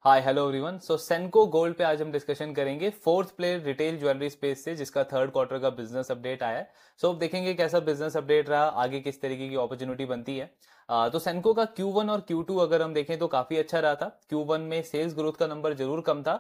हाय hello everyone. So Senco Gold पे आज हम डिस्कशन करेंगे fourth player retail jewellery space से जिसका थर्ड क्वार्टर का बिजनेस अपडेट आया है। अब देखेंगे कैसा बिजनेस अपडेट रहा, आगे किस तरीके की अपॉर्चुनिटी बनती है। तो सेंको का Q1 और Q2 अगर हम देखें तो काफी अच्छा रहा था। Q1 में सेल्स ग्रोथ का नंबर जरूर कम था,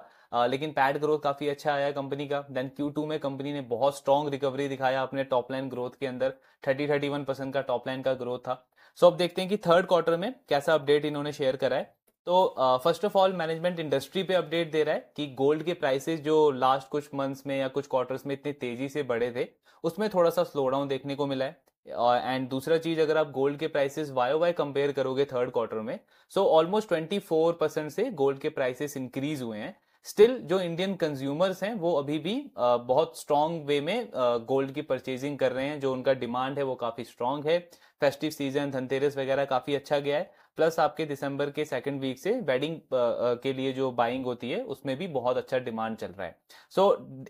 लेकिन पैड ग्रोथ काफी अच्छा आया कंपनी का। देन Q2 में कंपनी ने बहुत स्ट्रॉन्ग रिकवरी दिखाया अपने टॉप लाइन ग्रोथ के अंदर, 31% का टॉप लाइन का ग्रोथ था। अब देखते हैं कि थर्ड क्वार्टर में कैसा अपडेट इन्होंने शेयर करा है। तो first of all management industry पे अपडेट दे रहा है कि गोल्ड के प्राइसेस जो लास्ट कुछ मंथ्स में या कुछ क्वार्टर्स में इतनी तेजी से बढ़े थे, उसमें थोड़ा सा स्लो डाउन देखने को मिला है। एंड दूसरा चीज, अगर आप गोल्ड के प्राइसेस वाई वाई कंपेयर करोगे थर्ड क्वार्टर में, ऑलमोस्ट 24% से गोल्ड के प्राइसेस इंक्रीज हुए हैं। स्टिल जो इंडियन कंज्यूमर्स हैं वो अभी भी बहुत स्ट्रांग वे में गोल्ड की परचेजिंग कर रहे हैं। जो उनका डिमांड है वो काफी स्ट्रांग है। फेस्टिव सीजन, धनतेरस वगैरह काफी अच्छा गया है। प्लस आपके दिसंबर के सेकंड वीक से वेडिंग के लिए जो बाइंग होती है उसमें भी बहुत अच्छा डिमांड चल रहा है।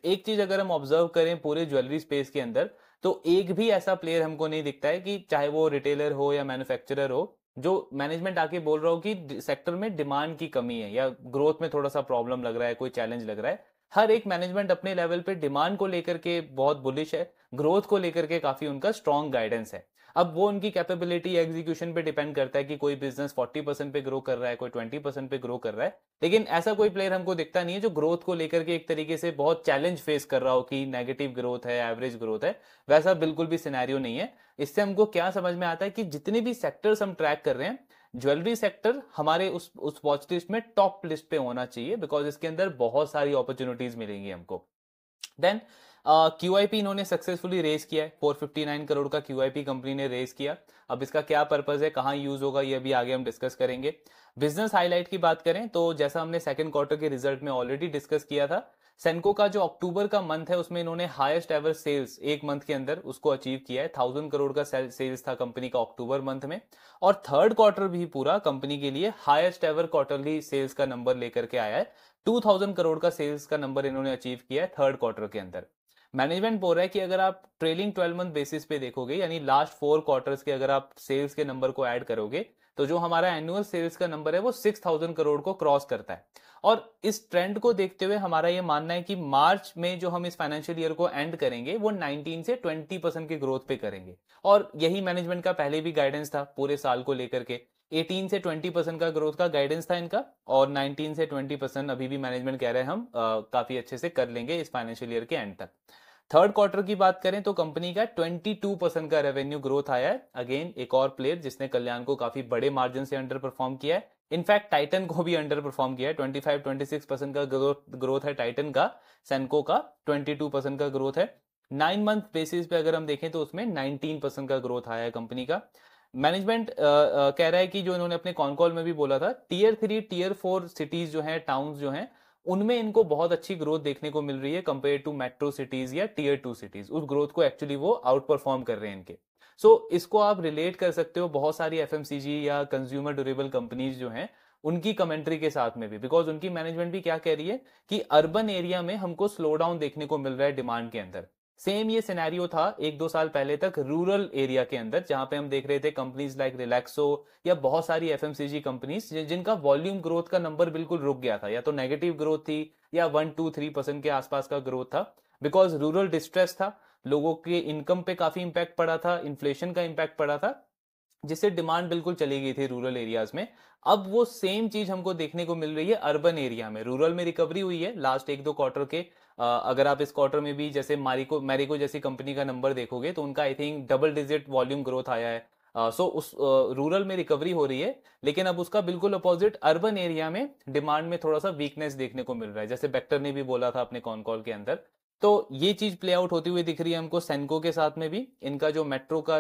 एक चीज अगर हम ऑब्जर्व करें पूरे ज्वेलरी स्पेस के अंदर, तो एक भी ऐसा प्लेयर हमको नहीं दिखता है कि चाहे वो रिटेलर हो या मैन्युफैक्चरर हो, जो मैनेजमेंट आके बोल रहा हो कि सेक्टर में डिमांड की कमी है या ग्रोथ में थोड़ा सा प्रॉब्लम लग रहा है, कोई चैलेंज लग रहा है। हर एक मैनेजमेंट अपने लेवल पे डिमांड को लेकर के बहुत बुलिश है, ग्रोथ को लेकर के काफी उनका स्ट्रॉन्ग गाइडेंस है। अब वो उनकी कैपेबिलिटी एग्जीक्यूशन पे डिपेंड करता है कि कोई बिजनेस 40% पे ग्रो कर रहा है, कोई 20% पे ग्रो कर रहा है। लेकिन ऐसा कोई प्लेयर हमको दिखता नहीं है जो ग्रोथ को लेकर के एक तरीके से बहुत चैलेंज फेस कर रहा हो कि नेगेटिव ग्रोथ है, एवरेज ग्रोथ है। वैसा बिल्कुल भी सिनेरियो नहीं है। इससे हमको क्या समझ में आता है कि जितने भी सेक्टर्स हम ट्रैक कर रहे हैं, ज्वेलरी सेक्टर हमारे उस वॉच लिस्ट में टॉप लिस्ट पे होना चाहिए, बिकॉज इसके अंदर बहुत सारी अपॉर्चुनिटीज मिलेंगी हमको। देन QIP इन्होंने सक्सेसफुली रेज किया है, 459 करोड़ का QIP कंपनी ने रेज किया। अब इसका क्या पर्पज है, कहां यूज होगा, ये भी आगे हम डिस्कस करेंगे। बिजनेस हाईलाइट की बात करें तो जैसा हमने सेकंड क्वार्टर के रिजल्ट में ऑलरेडी डिस्कस किया था, सेंको का जो अक्टूबर का मंथ है उसमें इन्होंने हाईएस्ट एवर सेल्स एक मंथ के अंदर उसको अचीव किया है। 1000 करोड़ का सेल्स था कंपनी का अक्टूबर मंथ में। और थर्ड क्वार्टर भी पूरा कंपनी के लिए हाईएस्ट एवर क्वार्टरली सेल्स का नंबर लेकर के आया है। 2000 करोड़ का सेल्स का नंबर इन्होंने अचीव किया है थर्ड क्वार्टर के अंदर। मैनेजमेंट बोल रहा है कि अगर आप ट्रेलिंग 12 मंथ बेसिस पे देखोगे, यानी लास्ट 4 क्वार्टर्स के अगर आप सेल्स के नंबर को ऐड करोगे, तो जो हमारा एनुअल सेल्स का नंबर है वो 6000 करोड़ को क्रॉस करता है। और इस ट्रेंड को देखते हुए हमारा ये मानना है कि मार्च में जो हम इस फाइनेंशियल ईयर को एंड करेंगे वो 19 से 20% की ग्रोथ पे करेंगे। और यही मैनेजमेंट का पहले भी गाइडेंस था पूरे साल को लेकर के। 18 से 20% का ग्रोथ का गाइडेंस था इनका, और 19 से 20% अभी भी मैनेजमेंट कह रहे हैं हम काफी अच्छे से कर लेंगे इस फाइनेंशियल ईयर के एंड तक। थर्ड क्वार्टर की बात करें तो कंपनी का 22% का रेवेन्यू ग्रोथ आया है। अगेन एक और प्लेयर जिसने कल्याण को काफी बड़े मार्जिन से अंडर परफॉर्म किया है। इनफैक्ट टाइटन को भी अंडर परफॉर्म किया है। 25-26% का ग्रोथ है टाइटन का। सेंको का 22% का ग्रोथ है। 9 मंथ बेसिस पे अगर हम देखें तो उसमें 19% का ग्रोथ आया है कंपनी का। मैनेजमेंट कह रहा है कि जो इन्होंने अपने कॉन कॉल में भी बोला था, टियर 3 टियर 4 सिटीज जो हैं, टाउन्स जो हैं, उनमें इनको बहुत अच्छी ग्रोथ देखने को मिल रही है कंपेयर टू मेट्रो सिटीज या टियर 2 सिटीज। उस ग्रोथ को एक्चुअली वो आउट परफॉर्म कर रहे हैं इनके। इसको आप रिलेट कर सकते हो बहुत सारी FMCG या कंज्यूमर ड्यूरेबल कंपनीज जो हैं उनकी कमेंट्री के साथ में भी, बिकॉज उनकी मैनेजमेंट भी क्या कह रही है कि अर्बन एरिया में हमको स्लो डाउन देखने को मिल रहा है डिमांड के अंदर। सेम ये सिनेरियो था 1-2 साल पहले तक रूरल एरिया के अंदर, जहां पे हम देख रहे थे कंपनीज लाइक रिलैक्सो या बहुत सारी FMCG कंपनीज जिनका वॉल्यूम ग्रोथ का नंबर बिल्कुल रुक गया था, या तो नेगेटिव ग्रोथ थी या 1-2-3% के आसपास का ग्रोथ था। बिकॉज रूरल डिस्ट्रेस था, लोगों के इनकम पे काफी इंपैक्ट पड़ा था, इन्फ्लेशन का इंपैक्ट पड़ा था, जिससे डिमांड बिल्कुल चली गई थी रूरल एरियाज में। अब वो सेम चीज हमको देखने को मिल रही है अर्बन एरिया में। रूरल में रिकवरी हुई है लास्ट 1-2 क्वार्टर के। अगर आप इस क्वार्टर में भी जैसे मैरिको जैसी कंपनी का नंबर देखोगे तो उनका I think double digit volume growth आया है। उस रूरल में रिकवरी हो रही है, लेकिन अब उसका बिल्कुल अपोजिट अर्बन एरिया में डिमांड में थोड़ा सा वीकनेस देखने को मिल रहा है, जैसे बेक्टर ने भी बोला था अपने कॉन कॉल के अंदर। तो ये चीज प्ले आउट होती हुई दिख रही है हमको सेंको के साथ में भी। इनका जो मेट्रो का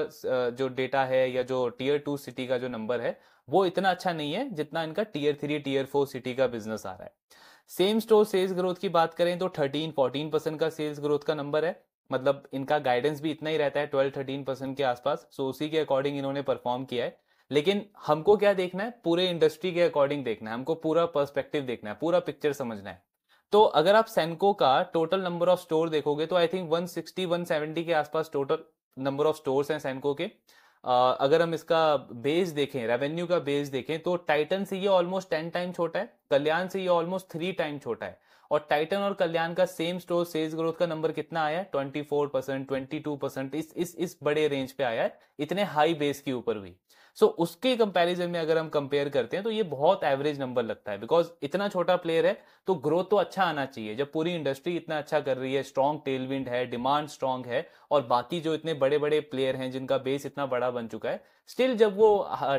जो डेटा है या जो टियर 2 सिटी का जो नंबर है वो इतना अच्छा नहीं है जितना इनका टियर 3 टियर 4 सिटी का बिजनेस आ रहा है। सेम स्टोर सेल्स ग्रोथ की बात करें तो 13-14% का सेल्स ग्रोथ का नंबर है। मतलब इनका गाइडेंस भी इतना ही रहता है, 12-13% के आसपास। उसी के अकॉर्डिंग इन्होंने परफॉर्म किया है। लेकिन हमको क्या देखना है, पूरे इंडस्ट्री के अकॉर्डिंग देखना है, हमको पूरा पर्सपेक्टिव देखना है, पूरा पिक्चर समझना है। तो अगर आप सेंको का टोटल नंबर ऑफ स्टोर देखोगे तो आई थिंक 160-170 के आसपास टोटल नंबर ऑफ स्टोर्स हैं सेंको के। अगर हम इसका बेस देखें, रेवेन्यू का बेस देखें, तो टाइटन से ये ऑलमोस्ट 10 टाइम छोटा है, कल्याण से ये ऑलमोस्ट 3 टाइम छोटा है। और टाइटन और कल्याण का सेम स्टोर सेल्स ग्रोथ का नंबर कितना आया है? 24%, 22%, इस बड़े रेंज पे आया है, इतने हाई बेस के ऊपर भी। सो उसके कंपैरिजन में अगर हम कंपेयर करते हैं तो ये बहुत एवरेज नंबर लगता है, बिकॉज इतना छोटा प्लेयर है तो ग्रोथ तो अच्छा आना चाहिए। जब पूरी इंडस्ट्री इतना अच्छा कर रही है, स्ट्रॉन्ग टेलविंड है, डिमांड स्ट्रॉन्ग है, और बाकी जो इतने बड़े बड़े प्लेयर हैं जिनका बेस इतना बड़ा बन चुका है, स्टिल जब वो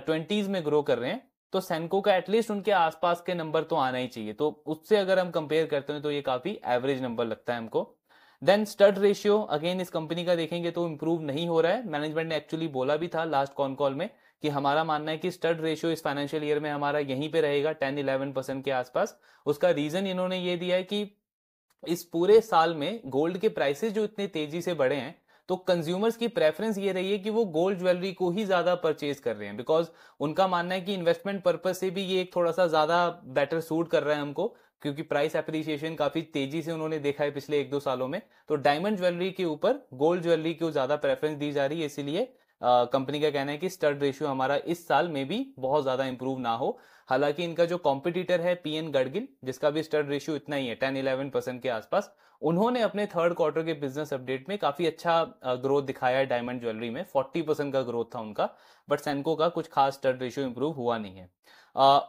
20s में ग्रो कर रहे हैं, तो सेंको का एटलीस्ट उनके आसपास के नंबर तो आना ही चाहिए। तो उससे अगर हम कंपेयर करते हैं तो ये काफी एवरेज नंबर लगता है हमको। देन स्टड रेशियो, अगेन इस कंपनी का देखेंगे तो इंप्रूव नहीं हो रहा है। मैनेजमेंट ने एक्चुअली बोला भी था लास्ट कॉन कॉल में कि हमारा मानना है कि स्टड रेशियो इस फाइनेंशियल ईयर में हमारा यहीं पे रहेगा 10-11% के आसपास। उसका रीजन इन्होंने ये दिया है कि इस पूरे साल में गोल्ड के प्राइसेस जो इतने तेजी से बढ़े हैं, तो कंज्यूमर्स की प्रेफरेंस ये रही है कि वो गोल्ड ज्वेलरी को ही ज्यादा परचेज कर रहे हैं, बिकॉज उनका मानना है कि इन्वेस्टमेंट पर्पज से भी ये एक थोड़ा सा ज्यादा बेटर सूट कर रहा है हमको, क्योंकि प्राइस एप्रिसिएशन काफी तेजी से उन्होंने देखा है पिछले 1-2 सालों में। तो डायमंड ज्वेलरी के ऊपर गोल्ड ज्वेलरी को ज्यादा प्रेफरेंस दी जा रही है, इसीलिए कंपनी का कहना है कि स्टड रेशियो हमारा इस साल में भी बहुत ज्यादा इंप्रूव ना हो। हालांकि इनका जो कॉम्पिटिटर है पीएन गडगिल, जिसका भी स्टड रेशियो इतना ही है 10-11% के आसपास, उन्होंने अपने थर्ड क्वार्टर के बिजनेस अपडेट में काफी अच्छा ग्रोथ दिखाया है। डायमंड ज्वेलरी में 40% का ग्रोथ था उनका, बट सेंको का कुछ खास स्टड रेशियो इंप्रूव हुआ नहीं है।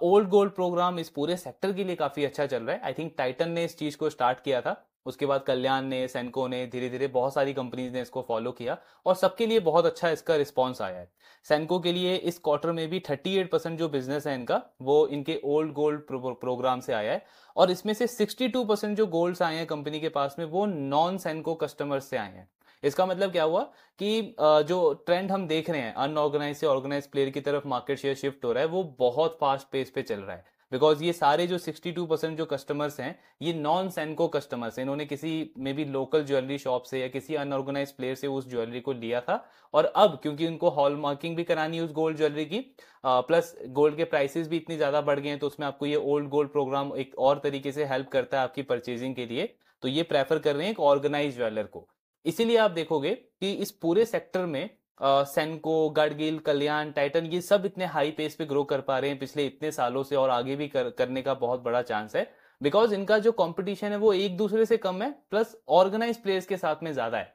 ओल्ड गोल्ड प्रोग्राम इस पूरे सेक्टर के लिए काफी अच्छा चल रहा है। आई थिंक टाइटन ने इस चीज को स्टार्ट किया था, उसके बाद कल्याण ने, सेंको ने, धीरे धीरे बहुत सारी कंपनीज ने इसको फॉलो किया, और सबके लिए बहुत अच्छा इसका रिस्पॉन्स आया है। सेंको के लिए इस क्वार्टर में भी 38% जो बिजनेस है इनका, वो इनके ओल्ड गोल्ड प्रोग्राम से आया है। और इसमें से 62% जो गोल्ड्स आए हैं कंपनी के पास में, वो नॉन सेंको कस्टमर्स से आए हैं। इसका मतलब क्या हुआ कि जो ट्रेंड हम देख रहे हैं अनऑर्गेनाइज से ऑर्गेनाइज प्लेयर की तरफ मार्केट शेयर शिफ्ट हो रहा है, वो बहुत फास्ट पेस पे चल रहा है। बिकॉज ये सारे जो 62% जो कस्टमर्स हैं, ये नॉन सेंको कस्टमर्स हैं। इन्होंने किसी may be local jewellery shop से या किसी अनऑर्गेनाइज प्लेयर से उस ज्वेलरी को लिया था, और अब क्योंकि उनको हॉल मार्किंग भी करानी है उस गोल्ड ज्वेलरी की, प्लस गोल्ड के प्राइसेस भी इतनी ज्यादा बढ़ गए हैं, तो उसमें आपको ये ओल्ड गोल्ड प्रोग्राम एक और तरीके से हेल्प करता है आपकी परचेजिंग के लिए। तो ये प्रेफर कर रहे हैं एक ऑर्गेनाइज ज्वेलर को। इसीलिए आप देखोगे कि इस पूरे सेक्टर में सेंको, गडगिल, कल्याण, टाइटन, ये सब इतने हाई पेस पे ग्रो कर पा रहे हैं पिछले इतने सालों से, और आगे भी करने का बहुत बड़ा चांस है। बिकॉज इनका जो कंपटीशन है वो एक दूसरे से कम है, प्लस ऑर्गेनाइज प्लेयर्स के साथ में ज्यादा है,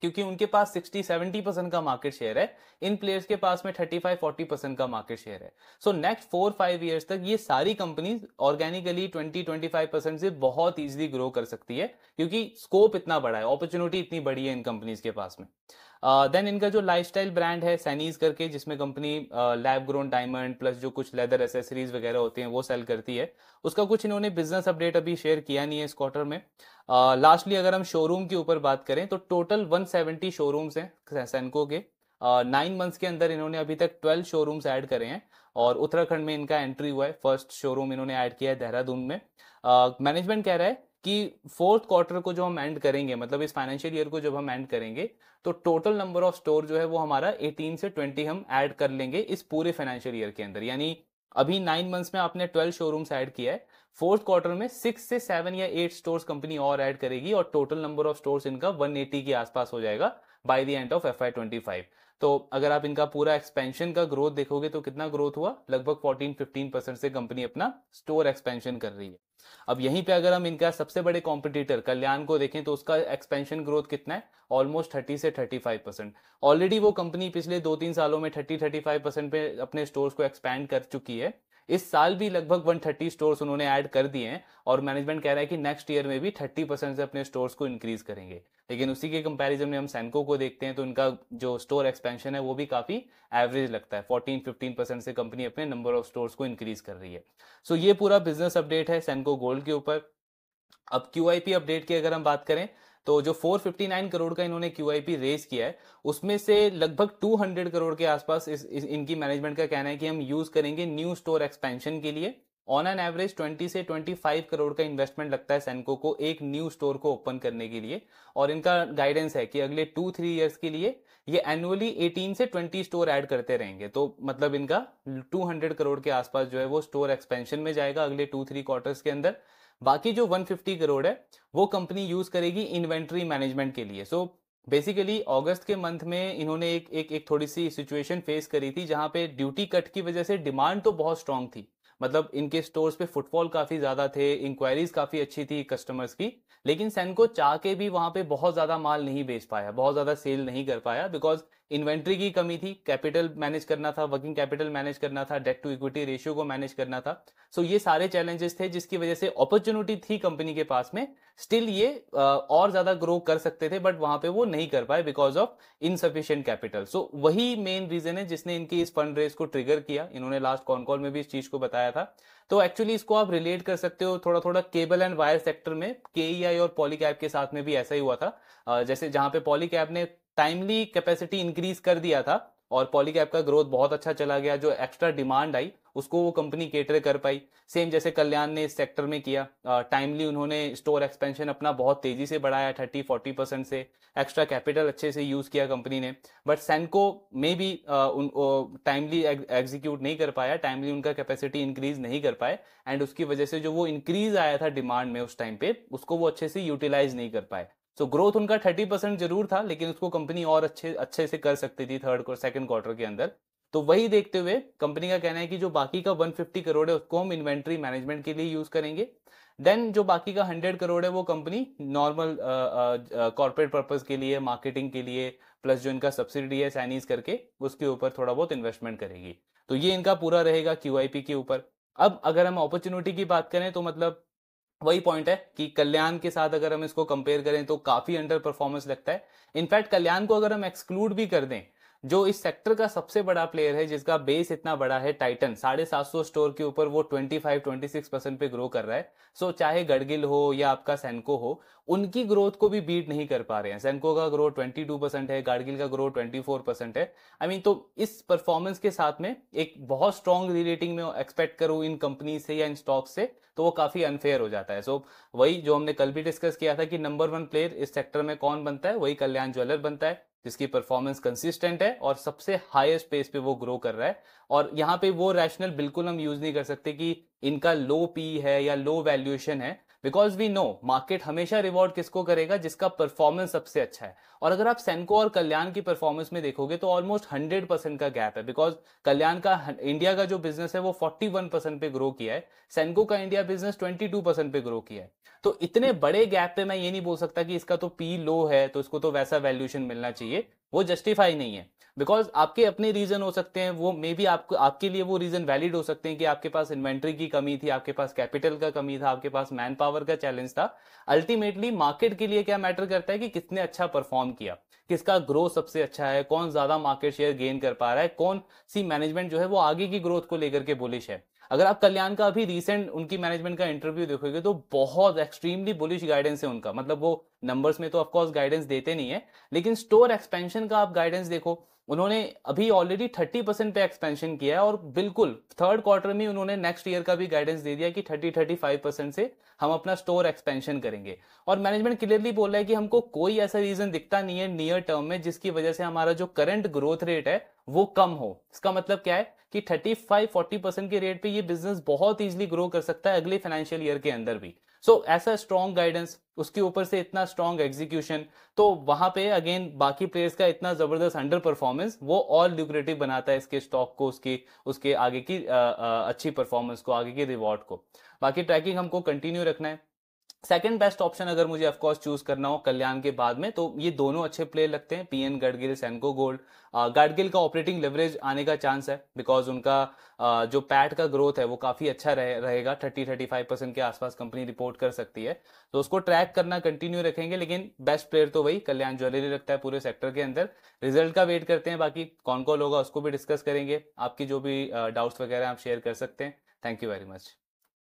क्योंकि उनके पास 60-70% का मार्केट शेयर है, इन प्लेयर्स के पास में 35-40% का मार्केट शेयर है। सो नेक्स्ट 4-5 ईयर्स तक ये सारी कंपनीज ऑर्गेनिकली 20-25% से बहुत इजीली ग्रो कर सकती है, क्योंकि स्कोप इतना बड़ा है, अपॉर्चुनिटी इतनी बड़ी है इन कंपनीज के पास में। देन इनका जो लाइफस्टाइल ब्रांड है सैनीज करके, जिसमें company lab grown diamond plus जो कुछ लेदर एसेसरीज वगैरह होती हैं वो सेल करती है, उसका कुछ इन्होंने बिजनेस अपडेट अभी शेयर किया नहीं है इस क्वार्टर में। लास्टली अगर हम शोरूम के ऊपर बात करें तो टोटल 170 शोरूम्स हैं सेंको के। 9 मंथ्स के अंदर इन्होंने अभी तक 12 शोरूम्स ऐड करे हैं, और उत्तराखंड में इनका एंट्री हुआ है, फर्स्ट शोरूम इन्होंने ऐड किया है देहरादून में। मैनेजमेंट कह रहा है कि फोर्थ क्वार्टर को जो हम एंड करेंगे, मतलब इस फाइनेंशियल ईयर को जब हम एंड करेंगे, तो टोटल नंबर ऑफ स्टोर जो है वो हमारा 18 से 20 हम ऐड कर लेंगे इस पूरे फाइनेंशियल ईयर के अंदर। यानी अभी 9 मंथ्स में आपने 12 शोरूम्स ऐड किया है, फोर्थ क्वार्टर में 6 से 7 या 8 स्टोर्स कंपनी और ऐड करेगी, और टोटल नंबर ऑफ स्टोर्स इनका 180 के आसपास हो जाएगा by the end of FY25। तो अगर आप इनका पूरा एक्सपेंशन का ग्रोथ देखोगे तो कितना ग्रोथ हुआ, लगभग 14-15% से कंपनी अपना स्टोर एक्सपेंशन कर रही है। अब यहीं पे अगर हम इनका सबसे बड़े कॉम्पिटिटर कल्याण को देखें तो उसका एक्सपेंशन ग्रोथ कितना है, ऑलमोस्ट 30 से 35%। ऑलरेडी वो कंपनी पिछले 2-3 सालों में 30-35% पे अपने स्टोर्स को एक्सपैंड कर चुकी है। इस साल भी लगभग 130 स्टोर्स उन्होंने ऐड कर दिए हैं, और मैनेजमेंट कह रहा है कि नेक्स्ट ईयर में भी 30% से अपने स्टोर्स को इंक्रीज करेंगे। लेकिन उसी के कंपैरिजन में हम सैनको को देखते हैं तो इनका जो स्टोर एक्सपेंशन है वो भी काफी एवरेज लगता है, 14-15% से कंपनी अपने नंबर ऑफ स्टोर्स को इंक्रीज कर रही है। सो ये पूरा बिजनेस अपडेट है सैनको गोल्ड के ऊपर। अब QIP अपडेट की अगर हम बात करें, तो जो 459 करोड़ का इन्होंने QIP रेज किया है, उसमें से लगभग 200 करोड़ के आसपास इनकी मैनेजमेंट का कहना है कि हम यूज करेंगे न्यू स्टोर एक्सपेंशन के लिए। ऑन एन एवरेज 20 से 25 करोड़ का इन्वेस्टमेंट लगता है सैनको को एक न्यू स्टोर को ओपन करने के लिए, और इनका गाइडेंस है कि अगले 2-3 ईयर्स के लिए ये एनुअली 18 से 20 स्टोर ऐड करते रहेंगे। तो मतलब इनका 200 करोड़ के आसपास जो है वो स्टोर एक्सपेंशन में जाएगा अगले 2-3 क्वार्टर्स के अंदर। बाकी जो 150 करोड़ है वो कंपनी यूज करेगी इन्वेंट्री मैनेजमेंट के लिए। सो बेसिकली अगस्त के मंथ में इन्होंने एक थोड़ी सी सिचुएशन फेस करी थी जहां पे ड्यूटी कट की वजह से डिमांड तो बहुत स्ट्रांग थी। मतलब इनके स्टोर्स पे फुटफॉल काफी ज्यादा थे, इंक्वायरीज काफी अच्छी थी कस्टमर्स की। लेकिन सेनको चाह के भी वहां पे बहुत ज्यादा माल नहीं बेच पाया, बहुत ज्यादा सेल नहीं कर पाया, बिकॉज इन्वेंट्री की कमी थी, कैपिटल मैनेज करना था, वर्किंग कैपिटल मैनेज करना था, डेट टू इक्विटी रेशियो को मैनेज करना था। सो ये सारे चैलेंजेस थे जिसकी वजह से अपॉर्चुनिटी थी कंपनी के पास में, स्टिल ये और ज्यादा ग्रो कर सकते थे, बट वहां पे वो नहीं कर पाए बिकॉज ऑफ इनसफिशिएंट कैपिटल। सो वही मेन रीजन है जिसने इनकी इस फंड रेस को ट्रिगर किया। इन्होंने लास्ट कॉन कॉल में भी इस चीज को बताया था। तो एक्चुअली इसको आप रिलेट कर सकते हो थोड़ा थोड़ा केबल एंड वायर सेक्टर में, केईआई और पॉलीकैब के साथ में भी ऐसा ही हुआ था। जैसे जहां पे पॉलीकैब ने टाइमली कैपेसिटी इंक्रीज कर दिया था और पॉलीकैब का ग्रोथ बहुत अच्छा चला गया, जो एक्स्ट्रा डिमांड आई उसको वो कंपनी केटर कर पाई। सेम जैसे कल्याण ने इस सेक्टर में किया, टाइमली उन्होंने स्टोर एक्सपेंशन अपना बहुत तेजी से बढ़ाया, 30-40% से, एक्स्ट्रा कैपिटल अच्छे से यूज किया कंपनी ने। बट सैनको में भी टाइमली एग्जीक्यूट नहीं कर पाया, टाइमली उनका कैपेसिटी इंक्रीज नहीं कर पाए, एंड उसकी वजह से जो वो इंक्रीज आया था डिमांड में उस टाइम पे, उसको वो अच्छे से यूटिलाइज नहीं कर पाए। सो ग्रोथ उनका 30% जरूर था, लेकिन उसको कंपनी और अच्छे अच्छे से कर सकती थी थर्ड और सेकंड क्वार्टर के अंदर। तो वही देखते हुए कंपनी का कहना है कि जो बाकी का 150 करोड़ है उसको हम इन्वेंट्री मैनेजमेंट के लिए यूज करेंगे। देन जो बाकी का 100 करोड़ है वो कंपनी नॉर्मल कॉर्पोरेट पर्पस के लिए, मार्केटिंग के लिए, प्लस जो इनका सब्सिडी है चाइनीज करके, उसके ऊपर थोड़ा बहुत इन्वेस्टमेंट करेगी। तो ये इनका पूरा रहेगा क्यूआईपी के ऊपर। अब अगर हम अपॉर्चुनिटी की बात करें तो मतलब वही पॉइंट है कि कल्याण के साथ अगर हम इसको कंपेयर करें तो काफी अंडर परफॉर्मेंस लगता है। इनफैक्ट कल्याण को अगर हम एक्सक्लूड भी कर दें, जो इस सेक्टर का सबसे बड़ा प्लेयर है जिसका बेस इतना बड़ा है, टाइटन 750 स्टोर के ऊपर वो 25-26% पे ग्रो कर रहा है। सो चाहे गडगिल हो या आपका सैनको हो, उनकी ग्रोथ को भी बीट नहीं कर पा रहे हैं। सैनको का ग्रोथ 22% है, गाडगिल का ग्रोथ 24% है। आई मीन तो इस परफॉर्मेंस के साथ में एक बहुत स्ट्रॉन्ग रीरेटिंग में एक्सपेक्ट करूं इन कंपनी से या इन स्टॉक से, तो वो काफी अनफेयर हो जाता है। सो वही जो हमने कल भी डिस्कस किया था कि नंबर 1 प्लेयर इस सेक्टर में कौन बनता है, वही कल्याण ज्वेलर बनता है, जिसकी परफॉर्मेंस कंसिस्टेंट है और सबसे हाईएस्ट पेस पे वो ग्रो कर रहा है। और यहाँ पे वो रैशनल बिल्कुल हम यूज नहीं कर सकते कि इनका लो पी है या लो वैल्यूएशन है, बिकॉज वी नो मार्केट हमेशा रिवॉर्ड किसको करेगा, जिसका परफॉर्मेंस सबसे अच्छा है। और अगर आप सैनको और कल्याण की परफॉर्मेंस में देखोगे तो ऑलमोस्ट 100% का गैप है, बिकॉज कल्याण का इंडिया का जो बिजनेस है वो 41% पे ग्रो किया है, सैनको का इंडिया बिजनेस 22% पे ग्रो किया है। तो इतने बड़े गैप पे मैं ये नहीं बोल सकता कि इसका तो पी लो है तो इसको तो वैसा वैल्यूएशन मिलना चाहिए, वो जस्टिफाई नहीं है। बिकॉज आपके अपने रीजन हो सकते हैं, वो मे बी आपको, आपके लिए वो रीजन वैलिड हो सकते हैं कि आपके पास इन्वेंट्री की कमी थी, आपके पास कैपिटल का कमी था, आपके पास मैन पावर का चैलेंज था। अल्टीमेटली मार्केट के लिए क्या मैटर करता है कि किसने अच्छा परफॉर्म किया, किसका ग्रोथ सबसे अच्छा है, कौन ज्यादा मार्केट शेयर गेन कर पा रहा है, कौन सी मैनेजमेंट जो है वो आगे की ग्रोथ को लेकर के बुलिश है। अगर आप कल्याण का अभी रिसेंट उनकी मैनेजमेंट का इंटरव्यू देखोगे तो बहुत एक्सट्रीमली बुलिश गाइडेंस है उनका। मतलब वो नंबर्स में तो ऑफकोर्स गाइडेंस देते नहीं है, लेकिन स्टोर एक्सपेंशन का आप गाइडेंस देखो, उन्होंने अभी ऑलरेडी 30% पे एक्सपेंशन किया है, और बिल्कुल थर्ड क्वार्टर में उन्होंने नेक्स्ट ईयर का भी गाइडेंस दे दिया कि 30-35% से हम अपना स्टोर एक्सपेंशन करेंगे। और मैनेजमेंट क्लियरली बोल रहा है कि हमको कोई ऐसा रीजन दिखता नहीं है नियर टर्म में जिसकी वजह से हमारा जो करंट ग्रोथ रेट है वो कम हो। इसका मतलब क्या है कि 35-40% के रेट पे ये बिजनेस बहुत इजीली ग्रो कर सकता है अगले फाइनेंशियल ईयर के अंदर भी। सो ऐसा स्ट्रॉन्ग गाइडेंस, उसके ऊपर से इतना स्ट्रॉन्ग एग्जीक्यूशन, तो वहां पे अगेन बाकी प्लेयर्स का इतना जबरदस्त अंडर परफॉर्मेंस वो और ल्यूक्रेटिव बनाता है इसके स्टॉक को, उसकी उसके आगे की अच्छी परफॉर्मेंस को, आगे की रिवॉर्ड को। बाकी ट्रैकिंग हमको कंटिन्यू रखना है। सेकंड बेस्ट ऑप्शन अगर मुझे ऑफकोर्स चूज करना हो कल्याण के बाद में, तो ये दोनों अच्छे प्लेयर लगते हैं, पीएन गडगिल, सैनको गोल्ड। गडगिल का ऑपरेटिंग लेवरेज आने का चांस है, बिकॉज उनका जो पैट का ग्रोथ है वो काफी अच्छा रहेगा, 30-35% के आसपास कंपनी रिपोर्ट कर सकती है। तो उसको ट्रैक करना कंटिन्यू रखेंगे, लेकिन बेस्ट प्लेयर तो वही कल्याण ज्वेलरी लगता है पूरे सेक्टर के अंदर। रिजल्ट का वेट करते हैं, बाकी कौन कौन होगा उसको भी डिस्कस करेंगे। आपकी जो भी डाउट्स वगैरह आप शेयर कर सकते हैं। Thank you very much.